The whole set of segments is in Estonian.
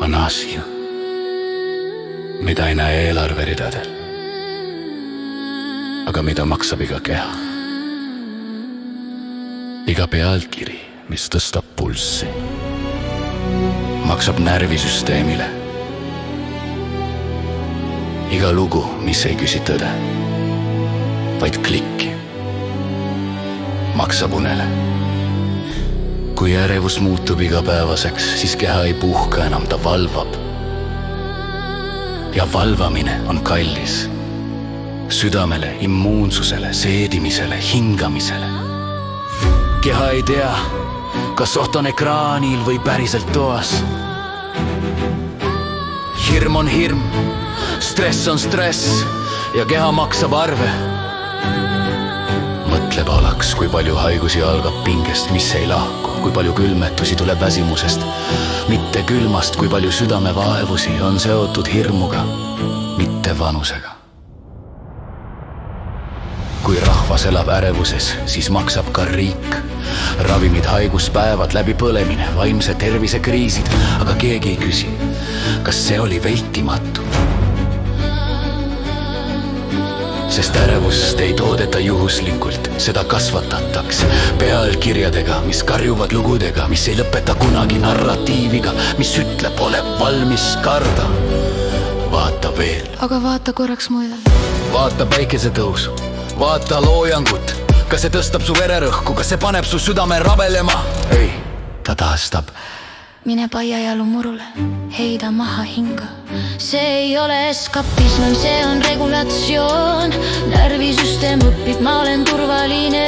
on asju, mida ei näe eelarveridadel, aga mida maksab iga keha. Iga pealkiri, mis tõstab pulssi, maksab närvisüsteemile. Iga lugu, mis ei küsi tõde, vaid klikki, maksab unele. Kui ärevus muutub igapäevaseks, siis keha ei puhka enam, ta valvab. Ja valvamine on kallis. Südamele, immuunsusele, seedimisele, hingamisele. Keha ei tea, kas oht on ekraanil või päriselt toas. Hirm on hirm, stress on stress ja keha maksab arve. Mõtle palaks, kui palju haigusi algab pingest, mis ei lahku, kui palju külmetusi tuleb väsimusest, mitte külmast, kui palju südamevaevusi on seotud hirmuga, mitte vanusega. Kui rahvas elab ärevuses, siis maksab ka riik. Ravimid, haiguspäevad, läbi põlemine, vaimse tervise kriisid, aga keegi ei küsi, kas see oli vältimatu. Sest ärevust ei toodeta juhuslikult, seda kasvatatakse pealkirjadega, mis karjuvad lugudega, mis ei lõpeta kunagi narratiiviga, mis ütleb, ole valmis karda. Vaata veel. Aga vaata korraks muide. Vaata päikesetõusu, vaata loojangut, kas see tõstab su vererõhku, kas see paneb su südame rabelema? Ei, ta taastab. Mine paiajalu murule, heida maha hinga. See ei ole eskapism, see on regulatsioon. Närvisüsteem õpib, ma olen turvaline.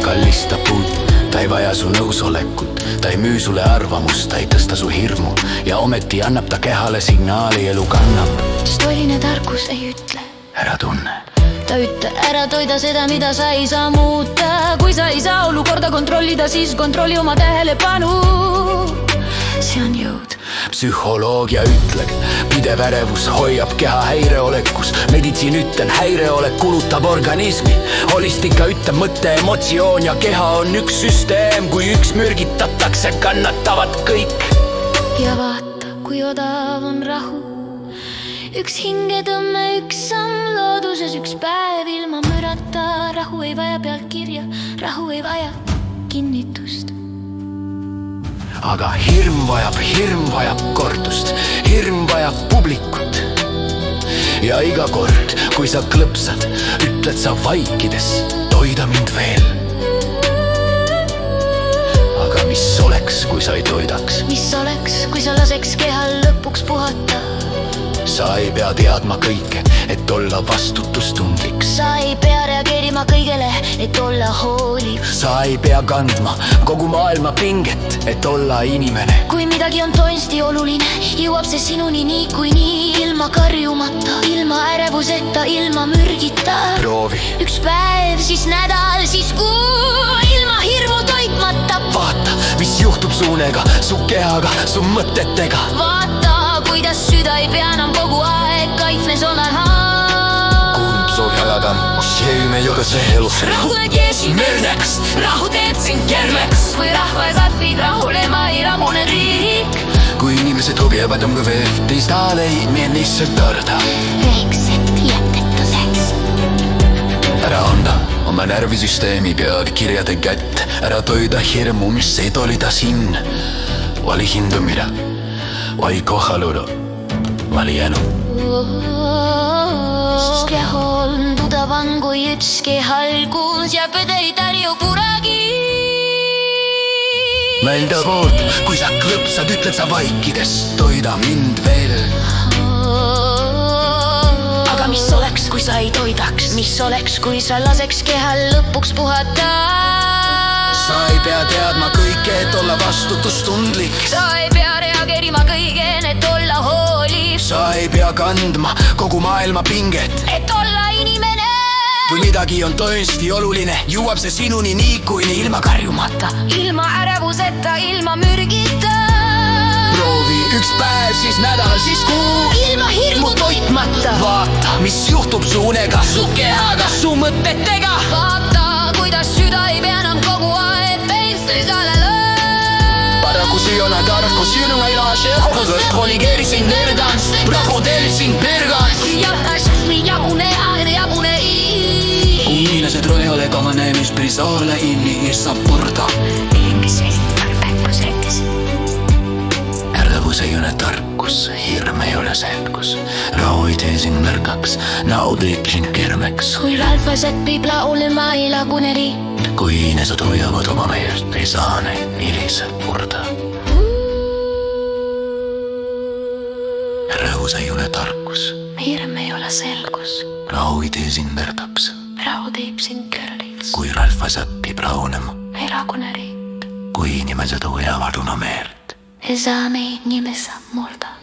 Kallistab puud, ta ei vaja su nõusolekut, ta ei müü sulle arvamust, ta ei tõsta su hirmu ja ometi annab ta kehale signaali, elu kannab. Sest toline tarkus ei ütle. Ära tunne. Ta ütle, ära toida seda, mida sa ei saa muuta. Kui sa ei saa olukorda kontrollida, siis kontrolli oma tähelepanu. See on jõud. Psühholoogia ütleb, pidev ärevus hoiab keha häireolekus. Meditsiin ütlen, häireolek kulutab organismi. Holistika ütleb, mõtte, emotsioon ja keha on üks süsteem. Kui üks mürgitatakse, kannatavad kõik. Ja vaata, kui odav on rahu. Üks hingetõmme, üks samm looduses, üks päev ilma mürata. Rahu ei vaja pealkirja, rahu ei vaja kinnitust. Aga hirm vajab kordust, hirm vajab publikut. Ja iga kord, kui sa klõpsad, ütled sa vaikides, toida mind veel. Aga mis oleks, kui sa ei toidaks? Mis oleks, kui sa laseks kehal lõpuks puhata? Sa ei pea teadma kõike, et olla vastutustundlik. Sa ei pea reageerima kõigele, et olla hooliv. Sa ei pea kandma kogu maailma pinget, et olla inimene. Kui midagi on toinsti oluline, jõuab see sinuni nii kui nii, ilma karjumata, ilma ärevuseta, ilma mürgita. Proovi. Üks päev, siis nädal, siis kuu, ilma hirmu toitmata. Vaata, mis juhtub su unega, su kehaga, su mõtetega. Vaata, kuidas süda ei pea enam kogu aeg kaitnes olema. Soovjaladan, usjeime jokaise elus. Rahu teeb sind mürneks, rahu teeb sind kerveks. Kui rahva katvid rahulema ei ramune riik. Kui inimesed hogevad on ka veel, teist leidmine lihtsalt tarda. Väiksed jätetuseks. Ära anda oma närvisüsteemi pealkirjade kätte. Ära toida hirmu, mis ei tolida siin. Vali hindumida, vai kohaludo, vali enu. Ja holduda van kui ükski halgus ja pöderitan ju kuragi. Meelda poolt, kui sa klõpsad, ütled sa vaikides, toida mind veel. Aga mis oleks, kui sa ei toidaks? Mis oleks, kui sa laseks kehal lõpuks puhata? Sa ei pea teadma kõike, et olla vastutustundlik. Sa ei pea reageerima kõigeen, et olla hooliv. Sa ei pea kandma kogu maailma pinget, et olla inimene. Kui midagi on tõesti oluline, jõuab see sinuni nii kui nii, ilma karjumata. Ilma ärevuseta, ilma mürgita. Proovi üks päev, siis nädal, siis kuu, ilma hirmu toitmata. Vaata, mis juhtub su unega, su kehaga, su mõtetega. Vaata, kuidas süda ei pea enam kogu aeg peislis alla lõõb. Paraku Työnä tarkkus, jyrnä ilaa shekos Koligeerisin nerdans, brakodelisin pergans Kun ihmiset roiholle kamaneemis prisaale inni issa porta Ärevus ei ole tarkkus, hirme ei ole selgus Rauhoiteisin märkaks, naudiksin kermeks Kui rahvased piibla olema ei lagune riik Kui inimesed hoiavad oma meelt, ei saa neid niiliselt murda Ärevus ei ole tarkus, Hirm ei ole selgus rauhoiteisin märkaks Rahu teeb sind kõrliks Kui rahvas õpib rahunema Ei lagune riik Kui inimesed hoiavad oma meelt Ei saa meid nimesa murda